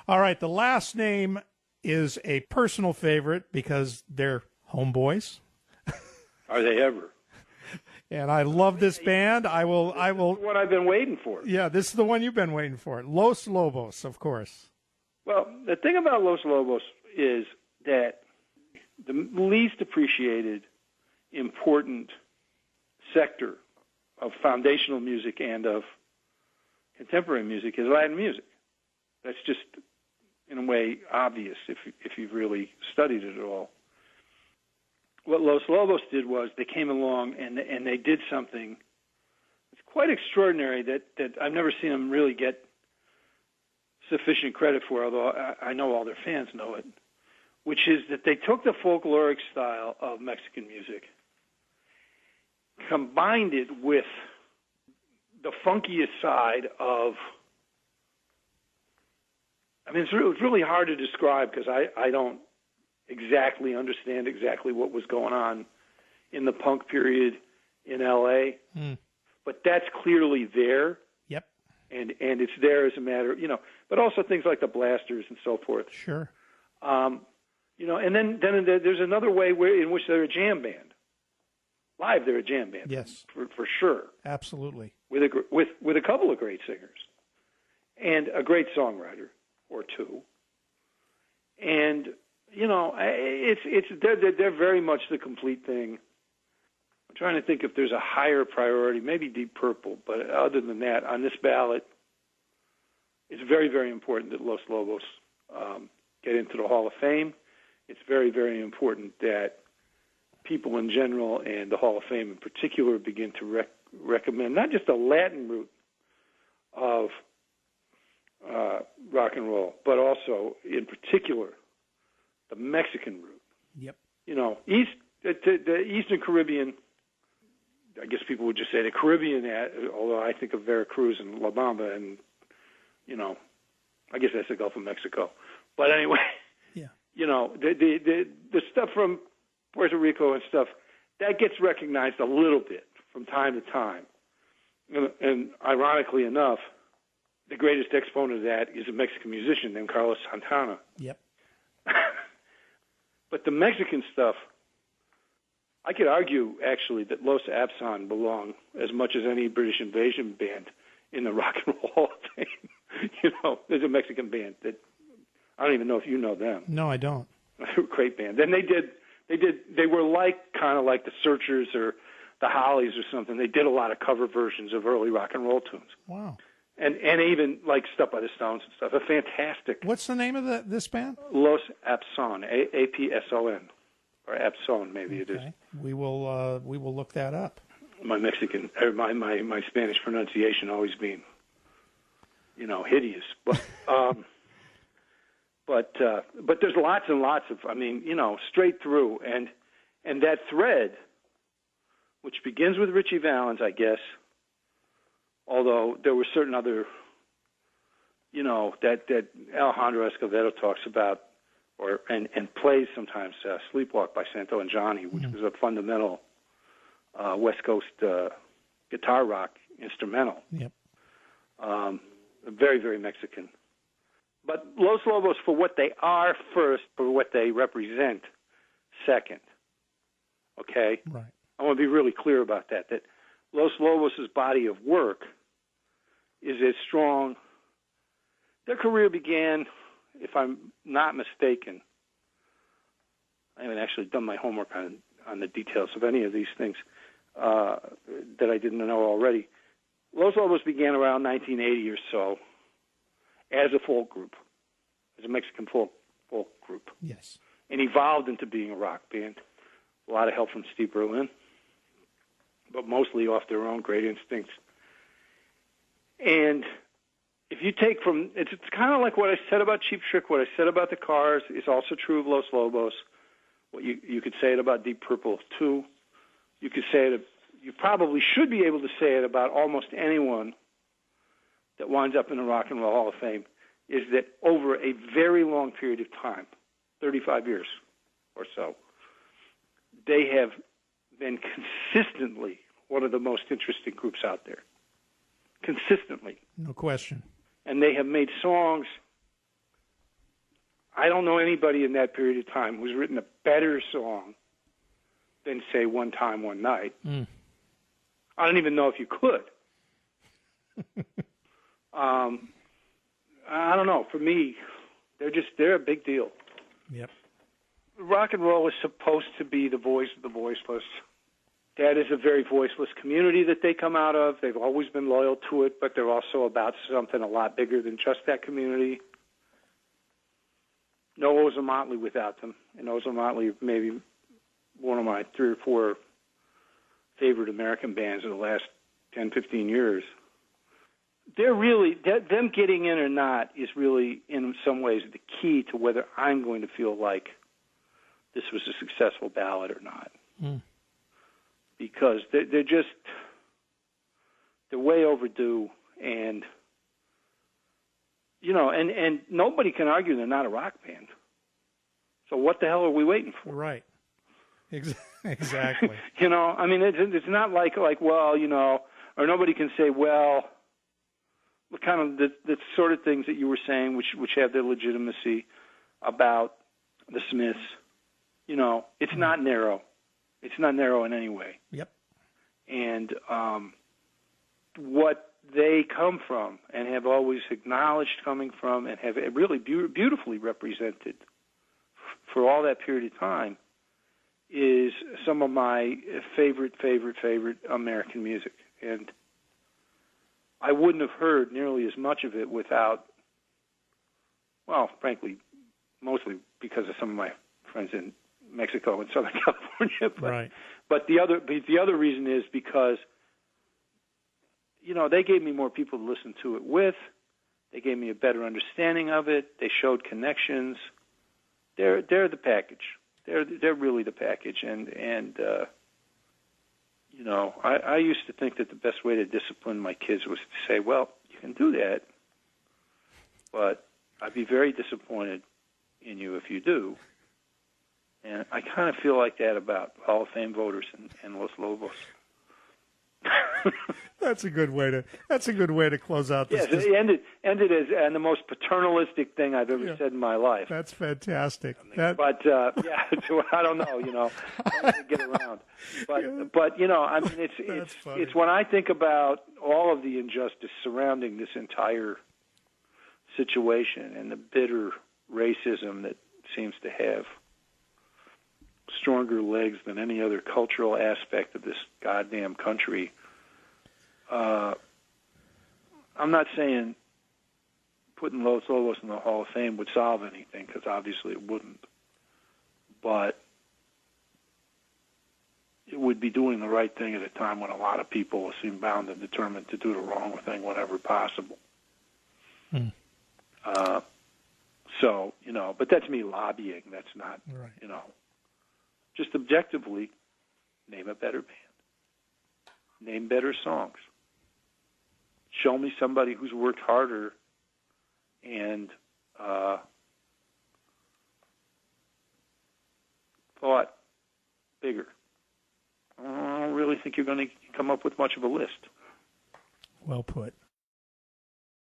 All right, the last name is a personal favorite because they're homeboys. Are they ever? And I love this band. I will. This is what I've been waiting for. Yeah, this is the one you've been waiting for. Los Lobos, of course. Well, the thing about Los Lobos is that the least appreciated, important sector of foundational music and of contemporary music is Latin music. That's just, in a way, obvious if you've really studied it at all. What Los Lobos did was they came along and they did something that's quite extraordinary that I've never seen them really get sufficient credit for, although I know all their fans know it, which is that they took the folkloric style of Mexican music, combined it with the funkiest side of, I mean, it's really hard to describe because I don't exactly understand exactly what was going on in the punk period in L.A., but that's clearly there. Yep. And it's there as a matter, but also things like the Blasters and so forth. Sure. And then there's another way in which they're a jam band. Live, they're a jam band. Yes. For sure. Absolutely. With a couple of great singers and a great songwriter or two. And they're very much the complete thing. I'm trying to think if there's a higher priority, maybe Deep Purple, but other than that, on this ballot, it's very, very important that Los Lobos get into the Hall of Fame. It's very, very important that people in general and the Hall of Fame in particular begin to recommend not just the Latin route of rock and roll, but also, in particular, the Mexican route. Yep. The Eastern Caribbean, I guess people would just say the Caribbean, although I think of Veracruz and La Bamba, and, I guess that's the Gulf of Mexico. But anyway, yeah. The stuff from Puerto Rico and stuff, that gets recognized a little bit from time to time. And ironically enough, the greatest exponent of that is a Mexican musician named Carlos Santana. Yep. But the Mexican stuff, I could argue, actually, that Los Abson belong as much as any British invasion band in the Rock and Roll Hall of Fame. There's a Mexican band that, I don't even know if you know them. No, I don't. They're a great band. Then they were kind of like the Searchers or the Hollies or something. They did a lot of cover versions of early rock and roll tunes. Wow. And even like stuff by the Stones and stuff. A fantastic. What's the name of this band? Los Abson, Apson, or Abson, maybe it is. We will look that up. My Mexican, or my Spanish pronunciation always being, hideous. But there's lots and lots of, straight through, and that thread, which begins with Richie Valens, I guess. Although there were certain other, that Alejandro Escovedo talks about, and plays sometimes, "Sleepwalk" by Santo and Johnny, which was a fundamental West Coast guitar rock instrumental. Yep. Very, very Mexican. But Los Lobos, for what they are first, for what they represent second. Okay? Right. I want to be really clear about that Los Lobos' body of work is as strong. Their career began, if I'm not mistaken, I haven't actually done my homework on the details of any of these things that I didn't know already. Los Lobos began around 1980 or so as a folk group, as a Mexican folk group. Yes. And evolved into being a rock band. A lot of help from Steve Berlin, but mostly off their own great instincts. And if you take it's kind of like what I said about Cheap Trick, what I said about the Cars is also true of Los Lobos. What you could say it about Deep Purple too. You could say it. You probably should be able to say it about almost anyone that winds up in the Rock and Roll Hall of Fame. Is that over a very long period of time, 35 years or so, they have been consistently one of the most interesting groups out there. Consistently. No question. And they have made songs I don't know anybody in that period of time who's written a better song than, say, One Time, One Night. I don't even know if you could. I don't know. For me, they're a big deal. Yep. Rock and roll is supposed to be the voice of the voiceless. That is a very voiceless community that they come out of. They've always been loyal to it, but they're also about something a lot bigger than just that community. No Ozomatli without them. And Ozomatli maybe one of my 3 or 4 favorite American bands of the last 10, 15 years. They're really, them getting in or not is really, in some ways, the key to whether I'm going to feel like this was a successful ballad or not. Because they're way overdue, and and nobody can argue they're not a rock band. So what the hell are we waiting for? Right. Exactly. I mean, it's not like well, or nobody can say, well, kind of the sort of things that you were saying, which have their legitimacy about the Smiths. It's not narrow. It's not narrow in any way. Yep. And what they come from and have always acknowledged coming from and have really beautifully represented for all that period of time is some of my favorite American music. And I wouldn't have heard nearly as much of it without, well, frankly, mostly because of some of my friends in Mexico and Southern California. Right. But the other reason is because, they gave me more people to listen to it with. They gave me a better understanding of it. They showed connections. They're the package. They're really the package. And I used to think that the best way to discipline my kids was to say, well, you can do that, but I'd be very disappointed in you if you do. And I kind of feel like that about Hall of Fame voters and Los Lobos. That's a good way to close out this. Yes, it ended as and the most paternalistic thing I've ever said in my life. That's fantastic. But so I don't know, trying to get around. But I mean, it's when I think about all of the injustice surrounding this entire situation and the bitter racism that seems to have stronger legs than any other cultural aspect of this goddamn country. I'm not saying putting Los Lobos in the Hall of Fame would solve anything, because obviously it wouldn't. But it would be doing the right thing at a time when a lot of people seem bound and determined to do the wrong thing whenever possible. So, but that's me lobbying. That's not, right. Just objectively, name a better band. Name better songs. Show me somebody who's worked harder and thought bigger. I don't really think you're going to come up with much of a list. Well put.